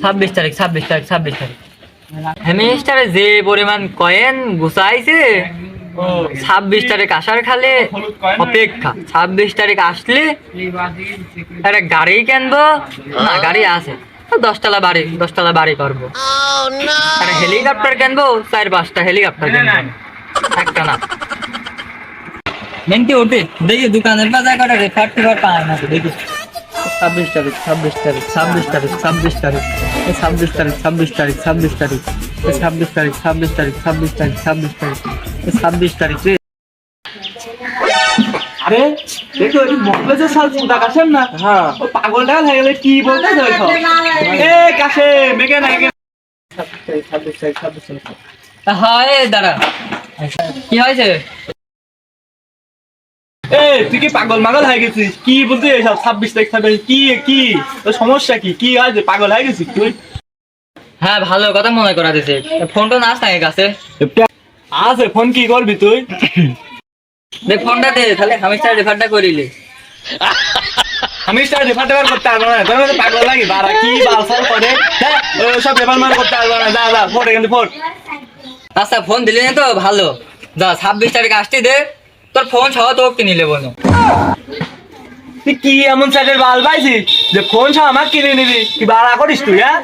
26 তারিখ 26 তারিখ হেমিস্টারে যে পরিমাণ কয়েন গুছাইছে 26 তারিখ আসার খালে অপেক্ষা। 26 তারিখ আসলে একটা গাড়ি কিনবো, না গাড়ি আছে 10তলা বাড়ি করবো, একটা হেলিকপ্টার কিনবো, 4-5টা হেলিকপ্টার কিনবো, একটা না। মেনটি ওঠে দেখি দোকানের বাজার কটা রেফার টেফার পায় না তো দেখি। 26 তারিখ 26 তারিখ 26 তারিখ 26 তারিখ 26 তারিখ 26 তারিখ 26 তারিখ 26 তারিখ 26 তারিখ 26 তারিখ 26 তারিখ রে। আরে দেখো এই মকলে যে সাল সুদা কাশেম না, হ্যাঁ ও পাগলটা হয়ে গেলে কি বলতে যাইছো? এ কাশেম মেকে না একে 26 তারিখ 26 তারিখ হয় দাঁড়া, কি হয়েছে? এ তুই কি পাগল মাগল হয়ে গেছিস? কি বলতে এসব 26 তারিখ 26 কি কি তোর সমস্যা কি? কি আছে পাগল হয়ে গেছিস তুই? হ্যাঁ ভালো কথা মনে করা দিছে, ফোনটা না আসতে কাছে আছে ফোন কি করবি তুই? দেখ ফোনটা দে তাহলে হামিস্টার রেফারটা করিলি। আমি স্টার রেফার টেফার করতে পারবো না, তোর মধ্যে পাগল লাগি বাড়া কি বালসাল করে, হ্যাঁ সব রেফার মার করতে পারবো না, যা যা ফোন এখানে ফোন। আচ্ছা ফোন দিলি না তো ভালো, যা 26 তারিখ আসতে দে, তোর ফোন সহ তো কিনে নেবো না। তুই কি এমন সাইডের বাল পাইছিস যে ফোন সহ আমার কিনে নিবি? কি বাড়া করিস তুই? হ্যাঁ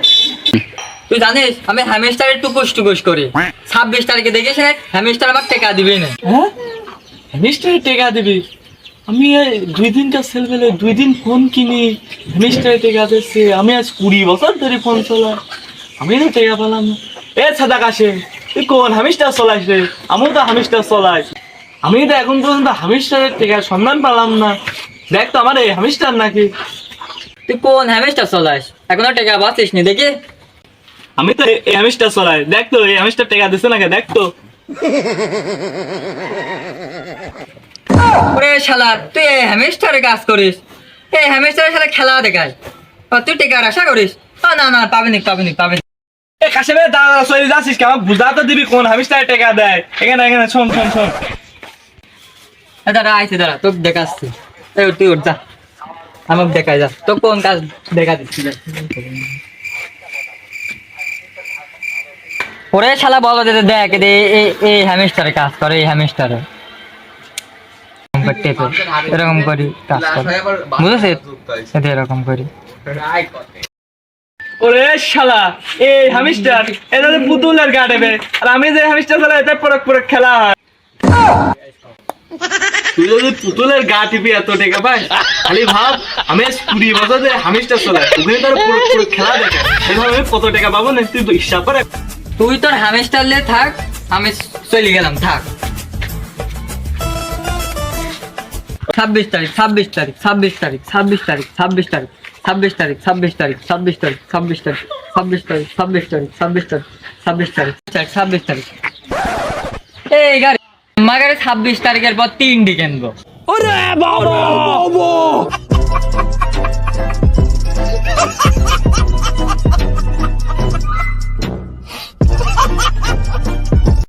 তুই জানিস আমি হ্যামিস্টারের টুকুস করে 26 তারিখে দেখিস হ্যামিস্টার আমার টাকা দিবি না। হ্যাঁ মিস্টার টেকা দিবি? আমি 2 দিন কাজ সেল পেলে 2 দিন ফোন কিনি, মিস্টার টেকা দিচ্ছে। আমি আজ 20 বছর ধরে ফোন চলাই, আমি তো টেকা পেলাম না। এ সাদা কাশে তুই কোন হামিস্টার চলাইস রে? আমিও তো হামিস্টার চলাই, আমি তো এখন পর্যন্ত হামিস্টারের টেকার সন্ধান পেলাম না। দেখ তো আমার এই হামিস্টার নাকি? তুই কোন হ্যামিস্টার চলাস? এখনো টাকা বাঁচিস নি দেখি। আমি তো এই হামিস্টার চলাই, দেখ তো এই হামিস্টার টেকা দিচ্ছে নাকি দেখ তো। ওরে শালা তুই এই হ্যামিস্টারে কাজ করিস, এই হ্যামিস্টারের সাথে খেলা দেখাস, তুই টেকার আশা করিস? না না পাবিনি। এ কাশে বে দাদা চলে যাচ্ছিস কি? আমাকে বুঝা তো দিবি কোন হামিস্টার টেকা দেয়। এখানে এখানে শোন। দাঁড়া আইসি, দাঁড়া তোকে দেখাচ্ছি। তুই উঠ যা, আমাকে দেখাই যা তো কোন কাজ দেখা দিচ্ছিল। ওরে শালা বলো যে দেখ এই হ্যামিস্টারে কাজ করে, এই হ্যামিস্টারে এরকম করি কাজ করে, বুঝেছিস? এরকম করি। ওরে শালা এই হামিস্টার এটা তো পুতুলের গা দেবে, আর আমি যে হামিস্টার চালাই এটা পরক খেলা হয়। তুই যদি পুতুলের গা টিপি এত টেকা পাই, খালি ভাব আমি 20 বছর ধরে হামিস্টার চলাই, ওখানে তোর পরক খেলা দেখে সেভাবে আমি কত টাকা পাবো না তুই হিসাব করে। তুই তোর হ্যামিস্টার লে থাক, আমি চলে গেলাম থাক। 26 তারিখ 26 তারিখ 26 তারিখ 26 তারিখ 26 তারিখ 26 তারিখ 26 তারিখ 26 তারিখ 26 তারিখ 26 তারিখ 26 তারিখ 26 তারিখ 26 তারিখ 26 তারিখ এই গাড়ি আমার গাড়ি 26 তারিখের পর 3 ডি কিনবো।